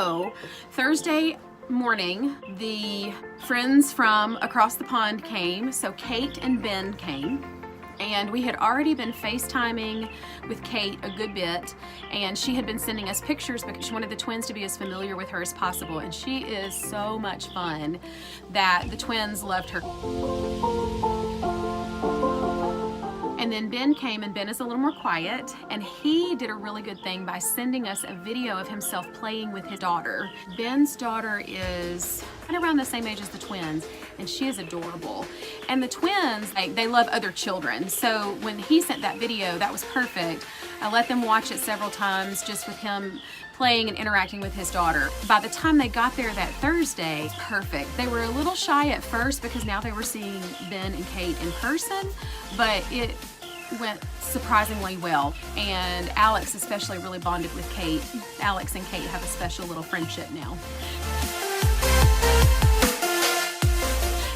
So Thursday morning, the friends from across the pond came. So Kate and Ben came. And we had already been FaceTiming with Kate a good bit, and she had been sending us pictures because she wanted the twins to be as familiar with her as possible. And she is so much fun that the twins loved her. And then Ben came, and Ben is a little more quiet, and he did a really good thing by sending us a video of himself playing with his daughter. Ben's daughter is kind of around the same age as the twins, and she is adorable. And the twins, they love other children. So when he sent that video, that was perfect. I let them watch it several times just with him playing and interacting with his daughter. By the time they got there that Thursday, perfect. They were a little shy at first because now they were seeing Ben and Kate in person, but it went surprisingly well. And Alex especially really bonded with Kate. Alex and Kate have a special little friendship now.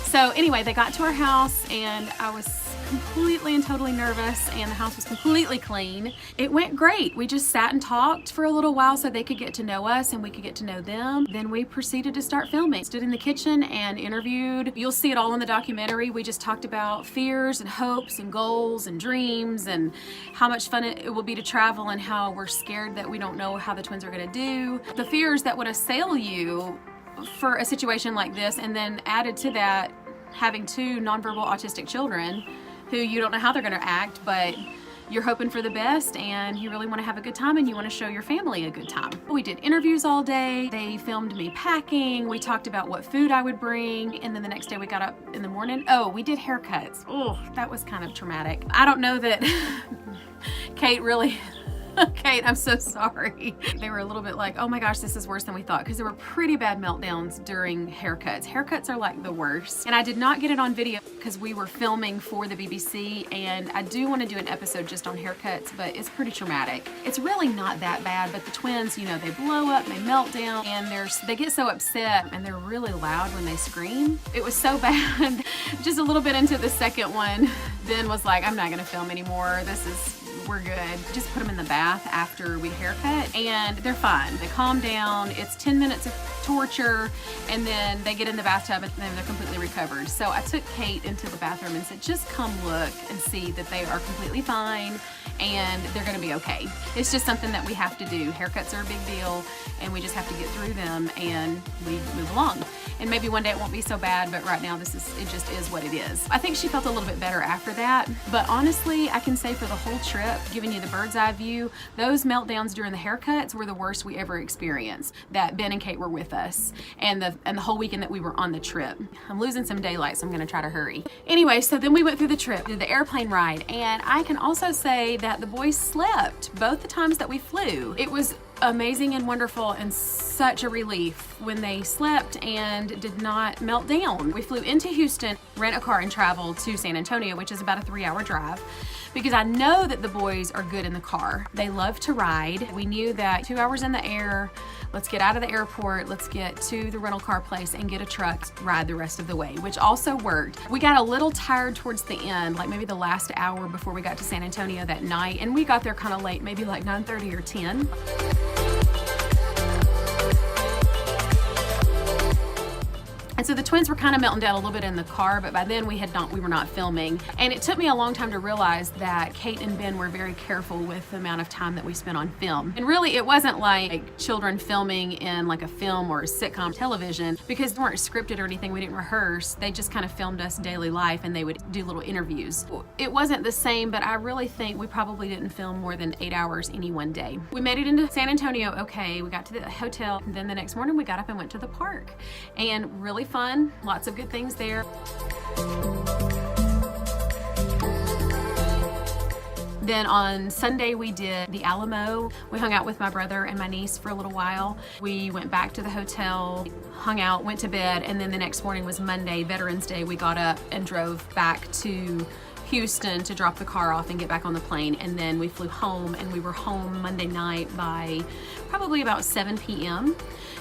So anyway, they got to our house and I was completely and totally nervous, and the house was completely clean. It went great. We just sat and talked for a little while so they could get to know us and we could get to know them. Then we proceeded to start filming. Stood in the kitchen and interviewed. You'll see it all in the documentary. We just talked about fears and hopes and goals and dreams and how much fun it will be to travel and how we're scared that we don't know how the twins are gonna do. The fears that would assail you for a situation like this, and then added to that, having two nonverbal autistic children who you don't know how they're going to act, but you're hoping for the best and you really want to have a good time and you want to show your family a good time. We did interviews all day. They filmed me packing. We talked about what food I would bring, and then the next day we got up in the morning. Oh, we did haircuts. Oh, that was kind of traumatic. I don't know that Kate really... Kate, I'm so sorry. They were a little bit like, oh my gosh, this is worse than we thought, because there were pretty bad meltdowns during haircuts. Haircuts are like the worst. And I did not get it on video because we were filming for the BBC, and I do want to do an episode just on haircuts, but it's pretty traumatic. It's really not that bad, but the twins, you know, they blow up, they melt down, and they get so upset, and they're really loud when they scream. It was so bad. Just a little bit into the second one, Ben was like, I'm not gonna film anymore. We're good. Just put them in the bath after we haircut and they're fine. They calm down. It's 10 minutes of torture and then they get in the bathtub and then they're completely recovered. So I took Kate into the bathroom and said, just come look and see that they are completely fine and they're gonna be okay. It's just something that we have to do. Haircuts are a big deal and we just have to get through them and we move along. And maybe one day it won't be so bad, but right now it just is what it is. I think she felt a little bit better after that, but honestly, I can say for the whole trip, giving you the bird's eye view, those meltdowns during the haircuts were the worst we ever experienced, that Ben and Kate were with us and the whole weekend that we were on the trip. I'm losing some daylight, so I'm gonna try to hurry. Anyway, so then we went through the trip, did the airplane ride, and I can also say that the boys slept both the times that we flew. It was amazing and wonderful and such a relief when they slept and did not melt down. We flew into Houston, rent a car and travel to San Antonio, which is about a 3-hour drive, because I know that the boys are good in the car. They love to ride. We knew that 2 hours in the air, let's get out of the airport, let's get to the rental car place and get a truck, ride the rest of the way, which also worked. We got a little tired towards the end, like maybe the last hour before we got to San Antonio that night, and we got there kind of late, maybe like 9:30 or 10. And so the twins were kind of melting down a little bit in the car, but by then we were not filming. And it took me a long time to realize that Kate and Ben were very careful with the amount of time that we spent on film. And really it wasn't like children filming in like a film or a sitcom television, because they weren't scripted or anything, we didn't rehearse. They just kind of filmed us daily life and they would do little interviews. It wasn't the same, but I really think we probably didn't film more than 8 hours any one day. We made it into San Antonio okay, we got to the hotel, and then the next morning we got up and went to the park. And really fun, lots of good things there. Then on Sunday we did the Alamo. We hung out with my brother and my niece for a little while. We went back to the hotel, hung out, went to bed, and then the next morning was Monday, Veterans Day. We got up and drove back to Houston to drop the car off and get back on the plane, and then we flew home, and we were home Monday night by probably about 7 p.m.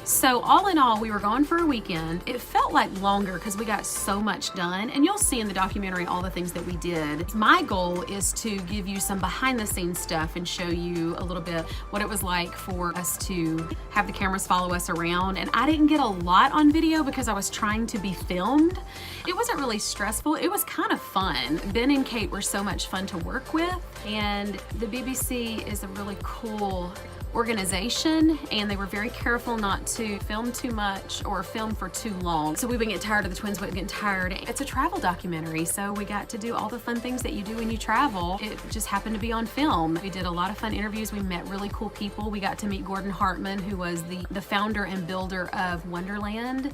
So all in all, we were gone for a weekend. It felt like longer because we got so much done, and you'll see in the documentary all the things that we did. My goal is to give you some behind the scenes stuff and show you a little bit what it was like for us to have the cameras follow us around. And I didn't get a lot on video because I was trying to be filmed. It wasn't really stressful. It was kind of fun. Ben and Kate were so much fun to work with, and the BBC is a really cool organization, and they were very careful not to film too much or film for too long. So we wouldn't get tired, of the twins wouldn't get tired. It's a travel documentary, so we got to do all the fun things that you do when you travel. It just happened to be on film. We did a lot of fun interviews. We met really cool people. We got to meet Gordon Hartman, who was the founder and builder of Wonderland.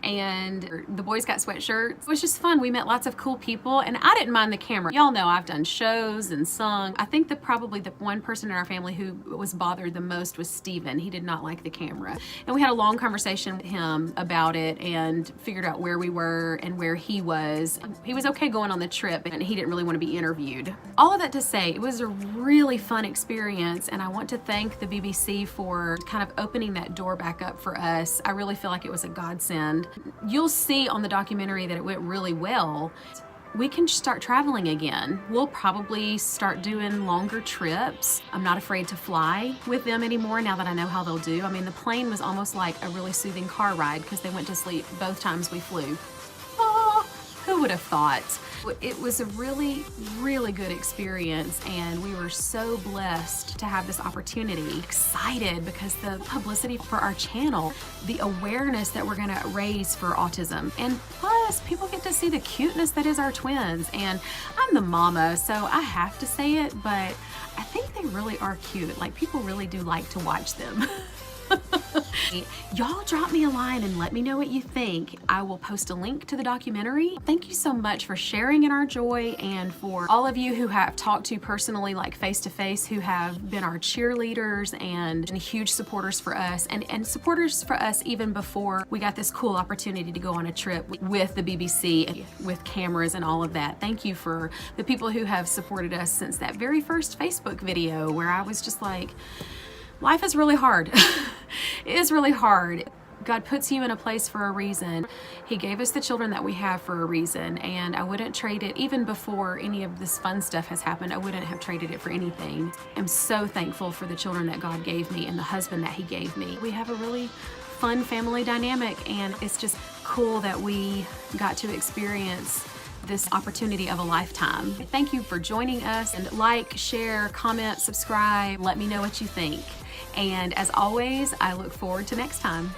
And the boys got sweatshirts. It was just fun. We met lots of cool people, and I didn't mind the camera. Y'all know I've done shows and sung. I think probably the one person in our family who was bothered the most was Steven. He did not like the camera. And we had a long conversation with him about it and figured out where we were and where he was. He was okay going on the trip, and he didn't really want to be interviewed. All of that to say, it was a really fun experience, and I want to thank the BBC for kind of opening that door back up for us. I really feel like it was a godsend. You'll see on the documentary that it went really well. We can start traveling again. We'll probably start doing longer trips. I'm not afraid to fly with them anymore now that I know how they'll do. I mean, the plane was almost like a really soothing car ride because they went to sleep both times we flew. Oh, who would have thought? It was a really, really good experience, and we were so blessed to have this opportunity. Excited because the publicity for our channel, the awareness that we're gonna raise for autism, and plus people get to see the cuteness that is our twins. And I'm the mama, so I have to say it, but I think they really are cute. Like, people really do like to watch them. Y'all drop me a line and let me know what you think. I will post a link to the documentary. Thank you so much for sharing in our joy, and for all of you who have talked to personally, like face to face, who have been our cheerleaders and huge supporters for us, and supporters for us even before we got this cool opportunity to go on a trip with the BBC, with cameras and all of that. Thank you for the people who have supported us since that very first Facebook video where I was just like, life is really hard. It is really hard. God puts you in a place for a reason. He gave us the children that we have for a reason, and I wouldn't trade it. Even before any of this fun stuff has happened, I wouldn't have traded it for anything. I'm so thankful for the children that God gave me and the husband that He gave me. We have a really fun family dynamic, and it's just cool that we got to experience this opportunity of a lifetime. Thank you for joining us, and like, share, comment, subscribe. Let me know what you think. And as always, I look forward to next time.